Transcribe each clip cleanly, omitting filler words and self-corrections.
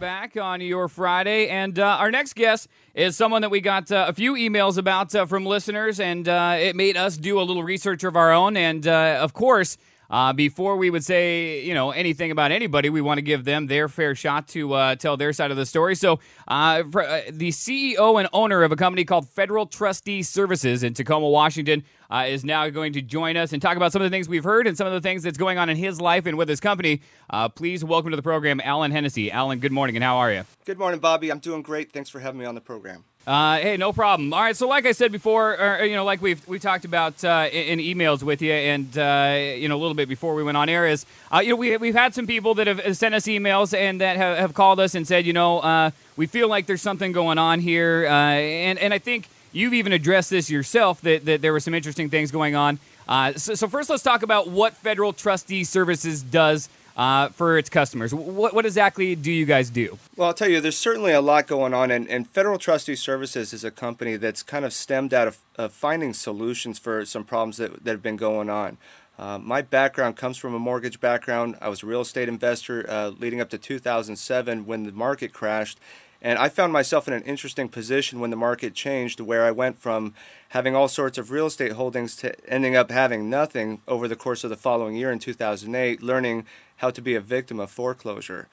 Back on your Friday, and our next guest is someone that we got a few emails about from listeners, and it made us do a little research of our own. And of course, before we would say anything about anybody, we want to give them their fair shot to tell their side of the story. So, the CEO and owner of a company called Federal Trustee Services in Tacoma, Washington, is now going to join us and talk about some of the things we've heard and some of the things that's going on in his life and with his company. Please welcome to the program, Allan Hennessey. Allan, good morning, and how are you? Good morning, Bobby. I'm doing great. Thanks for having me on the program. Hey, no problem. All right, so like I said before, like we talked about in emails with you, and a little bit before we went on air, is we've had some people that have sent us emails and that have called us and said, we feel like there's something going on here, and I think you've even addressed this yourself, that there were some interesting things going on. So first, let's talk about what Federal Trustee Services does for its customers. What exactly do you guys do? Well, I'll tell you, there's certainly a lot going on, and Federal Trustee Services is a company that's kind of stemmed out of finding solutions for some problems that have been going on. My background comes from a mortgage background. I was a real estate investor leading up to 2007 when the market crashed. And I found myself in an interesting position when the market changed, where I went from having all sorts of real estate holdings to ending up having nothing over the course of the following year in 2008, learning how to be a victim of foreclosure.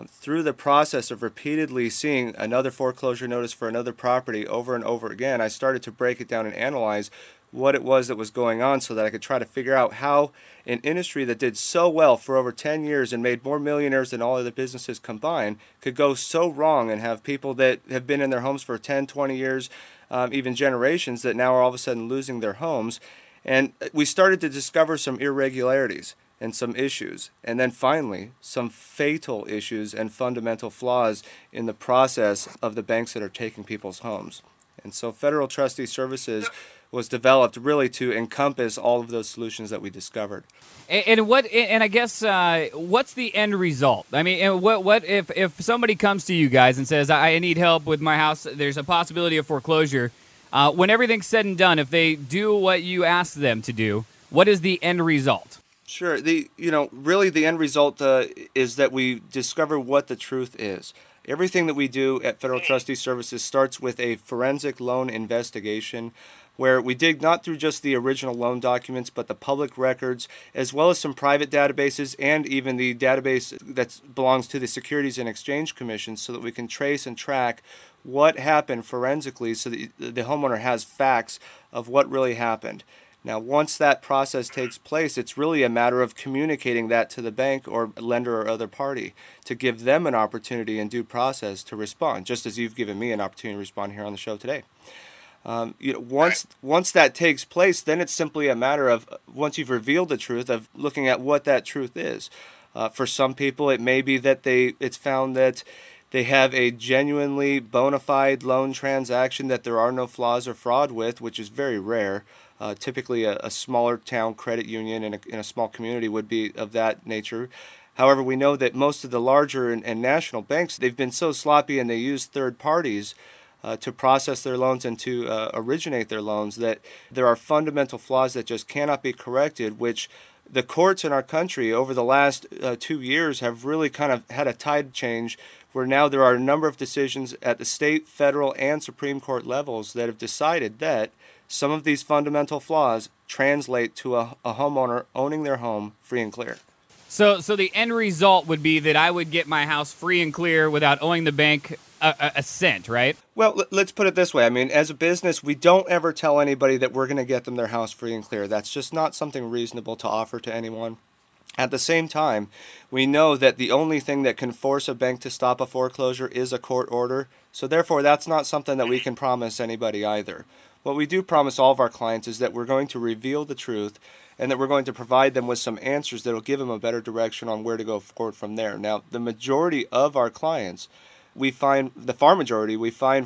Through the process of repeatedly seeing another foreclosure notice for another property over and over again, I started to break it down and analyze what it was that was going on so that I could try to figure out how an industry that did so well for over 10 years and made more millionaires than all other businesses combined could go so wrong and have people that have been in their homes for 10, 20 years, even generations, that now are all of a sudden losing their homes. And we started to discover some irregularities and some issues, and then finally some fatal issues and fundamental flaws in the process of the banks that are taking people's homes. And so Federal Trustee Services was developed really to encompass all of those solutions that we discovered. And I guess what's the end result? I mean, what if somebody comes to you guys and says, I need help with my house, there's a possibility of foreclosure. When everything's said and done, if they do what you ask them to do, what is the end result? Sure. Really the end result is that we discover what the truth is. Everything that we do at Federal Trustee Services starts with a forensic loan investigation, where we dig not through just the original loan documents, but the public records, as well as some private databases and even the database that belongs to the Securities and Exchange Commission, so that we can trace and track what happened forensically so that the homeowner has facts of what really happened. Now, once that process takes place, it's really a matter of communicating that to the bank or lender or other party to give them an opportunity and due process to respond, just as you've given me an opportunity to respond here on the show today. Once that takes place, then it's simply a matter of, once you've revealed the truth, of looking at what that truth is. For some people, it may be that it's found that they have a genuinely bona fide loan transaction that there are no flaws or fraud with, which is very rare. Typically, a smaller town credit union in a small community would be of that nature. However, we know that most of the larger and national banks, they've been so sloppy and they use third parties to process their loans and to originate their loans, that there are fundamental flaws that just cannot be corrected, which the courts in our country over the last 2 years have really kind of had a tide change, where now there are a number of decisions at the state, federal, and Supreme Court levels that have decided that some of these fundamental flaws translate to a homeowner owning their home free and clear. So the end result would be that I would get my house free and clear without owing the bank a cent, right? Well, let's put it this way. I mean, as a business, we don't ever tell anybody that we're going to get them their house free and clear. That's just not something reasonable to offer to anyone. At the same time, we know that the only thing that can force a bank to stop a foreclosure is a court order. So therefore, that's not something that we can promise anybody either. What we do promise all of our clients is that we're going to reveal the truth and that we're going to provide them with some answers that will give them a better direction on where to go forward from there. Now, the majority of our clients, we find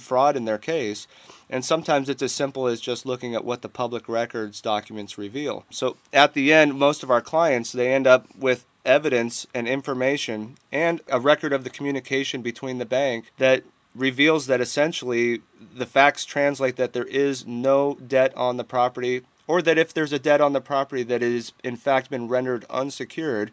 fraud in their case, and sometimes it's as simple as just looking at what the public records documents reveal. So at the end, most of our clients, they end up with evidence and information and a record of the communication between the bank that reveals that essentially the facts translate that there is no debt on the property, or that if there's a debt on the property that is in fact been rendered unsecured,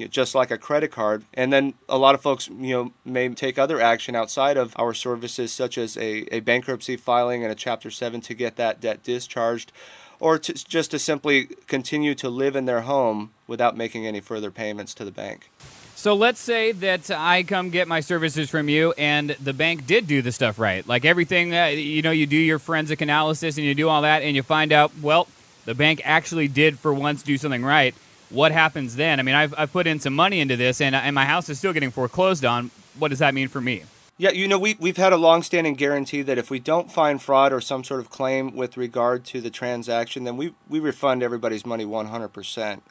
just like a credit card. And then a lot of folks, may take other action outside of our services, such as a bankruptcy filing and a Chapter 7 to get that debt discharged, or just to simply continue to live in their home without making any further payments to the bank. So let's say that I come get my services from you and the bank did do the stuff right. Like everything, you do your forensic analysis and you do all that and you find out, well, the bank actually did for once do something right. What happens then? I mean, I've put in some money into this and my house is still getting foreclosed on. What does that mean for me? Yeah, we've had a longstanding guarantee that if we don't find fraud or some sort of claim with regard to the transaction, then we refund everybody's money 100%.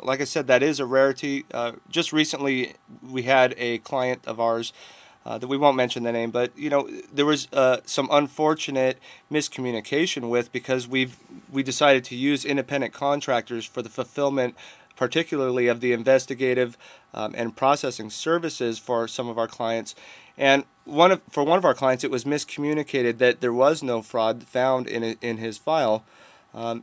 Like I said, that is a rarity. Just recently, we had a client of ours that we won't mention the name, but there was some unfortunate miscommunication with, because we decided to use independent contractors for the fulfillment, particularly of the investigative and processing services for some of our clients. And for one of our clients, it was miscommunicated that there was no fraud found in his file.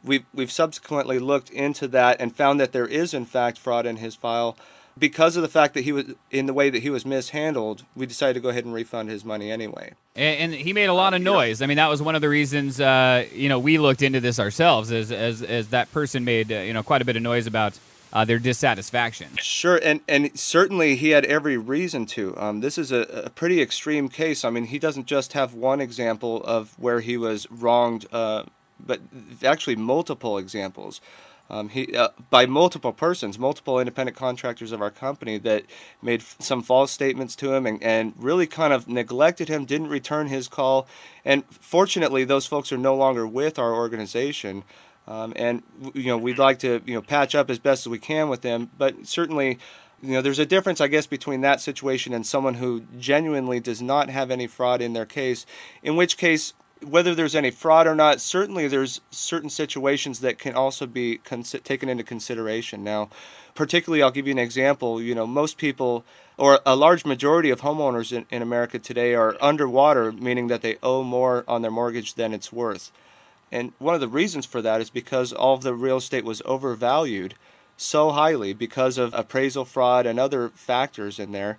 We've subsequently looked into that and found that there is in fact fraud in his file. Because of the fact that he was in the way that he was mishandled, we decided to go ahead and refund his money anyway. And he made a lot of noise. I mean, that was one of the reasons we looked into this ourselves, as that person made quite a bit of noise about their dissatisfaction. Sure, and certainly he had every reason to. This is a pretty extreme case. I mean, he doesn't just have one example of where he was wronged, but actually multiple examples. By multiple persons, multiple independent contractors of our company that made some false statements to him and really kind of neglected him, didn't return his call. And fortunately, those folks are no longer with our organization. And we'd like to patch up as best as we can with them, but certainly there's a difference, I guess, between that situation and someone who genuinely does not have any fraud in their case, in which case, whether there's any fraud or not, certainly there's certain situations that can also be taken into consideration. Now, particularly, I'll give you an example. Most people, or a large majority of homeowners in America today, are underwater, meaning that they owe more on their mortgage than it's worth. And one of the reasons for that is because all of the real estate was overvalued so highly because of appraisal fraud and other factors in there.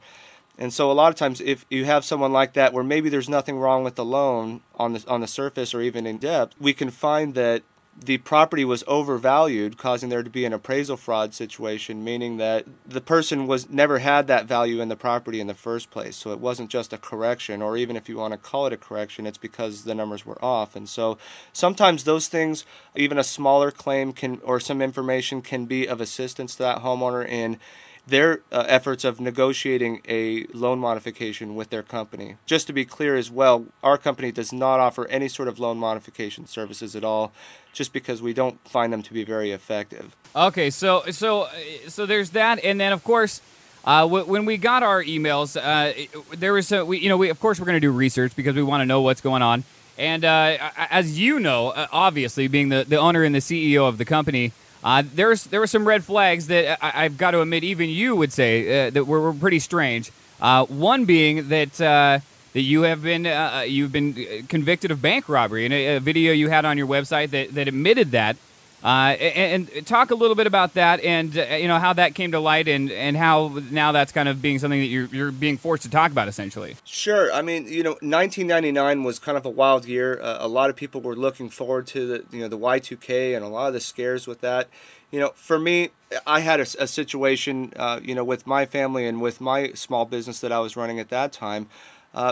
And so a lot of times, if you have someone like that where maybe there's nothing wrong with the loan on the surface or even in depth, we can find that the property was overvalued, causing there to be an appraisal fraud situation, meaning that the person never had that value in the property in the first place. So it wasn't just a correction, or even if you want to call it a correction, it's because the numbers were off. And so sometimes those things, even a smaller claim or some information can be of assistance to that homeowner in their efforts of negotiating a loan modification with their company. Just to be clear as well, our company does not offer any sort of loan modification services at all, just because we don't find them to be very effective. Okay, so there's that, and then of course, when we got our emails, there was we of course we're going to do research because we want to know what's going on, and as you know, obviously being the owner and the CEO of the company. There were some red flags that I've got to admit, even you would say that were pretty strange. One being that you have been you've been convicted of bank robbery, and a video you had on your website that admitted that. And talk a little bit about that, and how that came to light, and how now that's kind of being something that you're being forced to talk about, essentially. Sure. I mean, 1999 was kind of a wild year. A lot of people were looking forward to the Y2K and a lot of the scares with that. For me, I had a situation, with my family and with my small business that I was running at that time,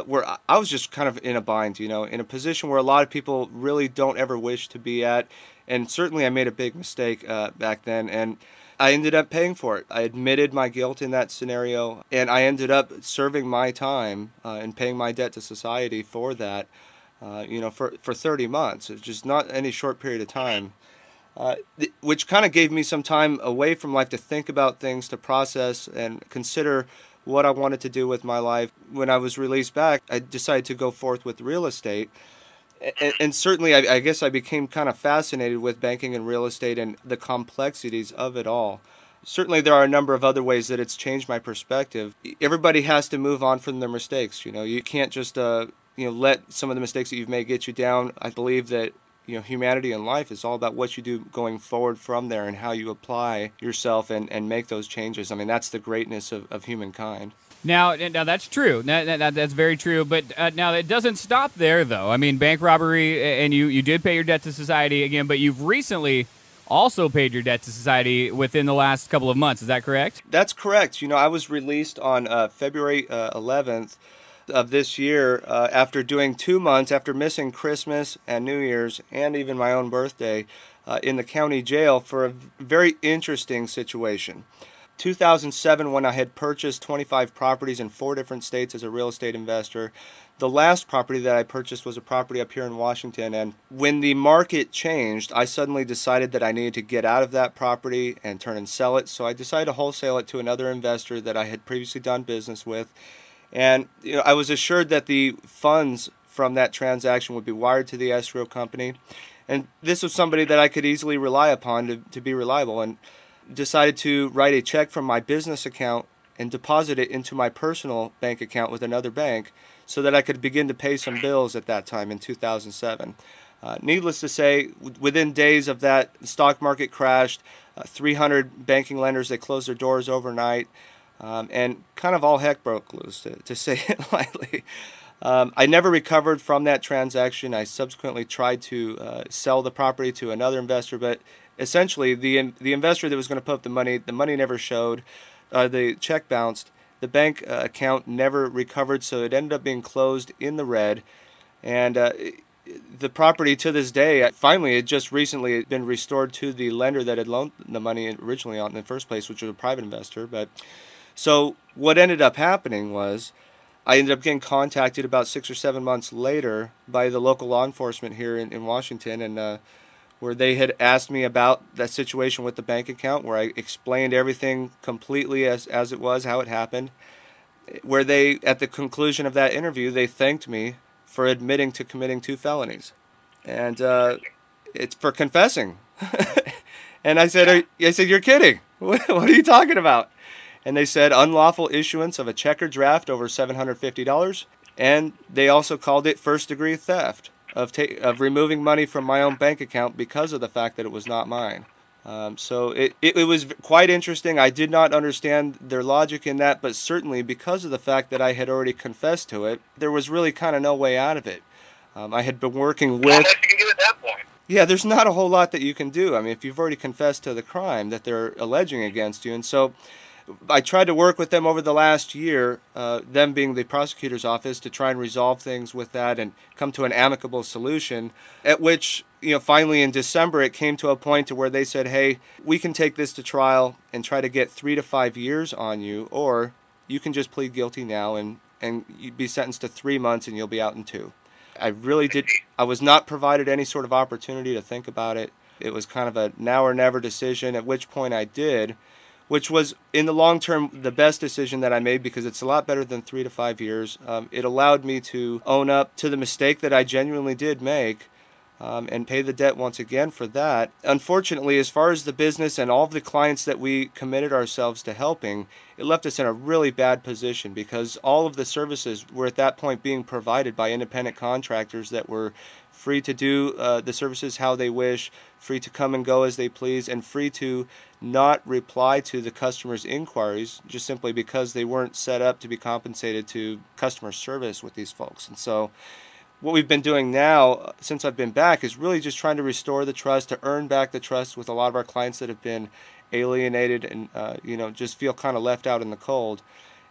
where I was just kind of in a bind, in a position where a lot of people really don't ever wish to be at. And certainly I made a big mistake back then, and I ended up paying for it. I admitted my guilt in that scenario, and I ended up serving my time and paying my debt to society for that, for 30 months. It's just not any short period of time, which kind of gave me some time away from life to think about things, to process and consider what I wanted to do with my life. When I was released back, I decided to go forth with real estate. And certainly, I guess I became kind of fascinated with banking and real estate and the complexities of it all. Certainly, there are a number of other ways that it's changed my perspective. Everybody has to move on from their mistakes. You can't just let some of the mistakes that you've made get you down. I believe that humanity in life is all about what you do going forward from there and how you apply yourself and make those changes. I mean, that's the greatness of humankind. Now that's true. That's very true. But now it doesn't stop there, though. I mean, bank robbery, and you did pay your debt to society again, but you've recently also paid your debt to society within the last couple of months. Is that correct? That's correct. I was released on February 11th of this year after doing 2 months, after missing Christmas and New Year's and even my own birthday in the county jail for a very interesting situation. 2007, when I had purchased 25 properties in 4 different states as a real estate investor. The last property that I purchased was a property up here in Washington, and when the market changed, I suddenly decided that I needed to get out of that property and turn and sell it, so I decided to wholesale it to another investor that I had previously done business with, and I was assured that the funds from that transaction would be wired to the escrow company, and this was somebody that I could easily rely upon to be reliable, and decided to write a check from my business account and deposit it into my personal bank account with another bank so that I could begin to pay some bills at that time in 2007. Needless to say, within days of that, the stock market crashed, 300 banking lenders, they closed their doors overnight, and kind of all heck broke loose, to say it lightly. I never recovered from that transaction. I subsequently tried to sell the property to another investor, but essentially the investor that was going to put up the money never showed. The check bounced. The bank account never recovered, so it ended up being closed in the red. And the property to this day, finally, it just recently been restored to the lender that had loaned the money originally on in the first place, which was a private investor. But so what ended up happening was I ended up getting contacted about 6 or 7 months later by the local law enforcement here in Washington, and where they had asked me about that situation with the bank account, where I explained everything completely as it was, how it happened, where they, at the conclusion of that interview, they thanked me for admitting to committing 2 felonies. And it's for confessing. And I said, you're kidding. What are you talking about? And they said unlawful issuance of a check or draft over $750, and they also called it first-degree theft of removing money from my own bank account because of the fact that it was not mine. So it was quite interesting. I did not understand their logic in that, but certainly because of the fact that I had already confessed to it, there was really kind of no way out of it. I had been working with... Not much you can do at that point. Yeah, there's not a whole lot that you can do. I mean, if you've already confessed to the crime that they're alleging against you. And so I tried to work with them over the last year, them being the prosecutor's office, to try and resolve things with that and come to an amicable solution, at which, finally in December it came to a point to where they said, hey, we can take this to trial and try to get 3 to 5 years on you, or you can just plead guilty now and you'd be sentenced to 3 months and you'll be out in 2. I was not provided any sort of opportunity to think about it. It was kind of a now or never decision, at which point I did, which was, in the long term, the best decision that I made, because it's a lot better than 3 to 5 years. It allowed me to own up to the mistake that I genuinely did make, and pay the debt once again for that. Unfortunately, as far as the business and all of the clients that we committed ourselves to helping, it left us in a really bad position, because all of the services were at that point being provided by independent contractors that were free to do the services how they wish, free to come and go as they please, and free to not reply to the customer's inquiries just simply because they weren't set up to be compensated to customer service with these folks. And so what we've been doing now since I've been back is really just trying to restore the trust, to earn back the trust with a lot of our clients that have been alienated and just feel kind of left out in the cold,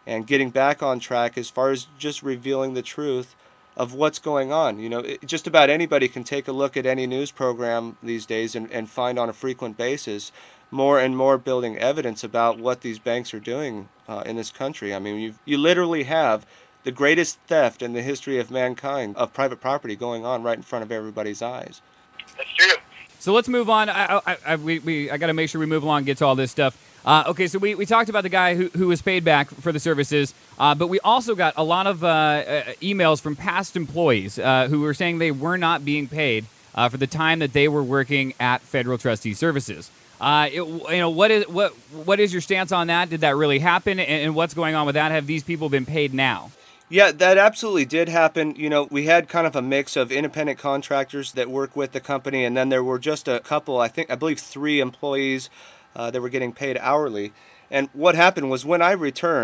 and getting back on track as far as just revealing the truth of what's going on. Just about anybody can take a look at any news program these days and find on a frequent basis more and more building evidence about what these banks are doing in this country. I mean, you literally have the greatest theft in the history of mankind of private property going on right in front of everybody's eyes. That's true. So let's move on. I got to make sure we move along and get to all this stuff. Okay, so we talked about the guy who was paid back for the services, but we also got a lot of emails from past employees who were saying they were not being paid for the time that they were working at Federal Trustee Services. What is your stance on that? Did that really happen, and what's going on with that? Have these people been paid now? Yeah, that absolutely did happen. You know, we had kind of a mix of independent contractors that work with the company, and then there were just a couple, I believe 3 employees that were getting paid hourly. And what happened was when I returned,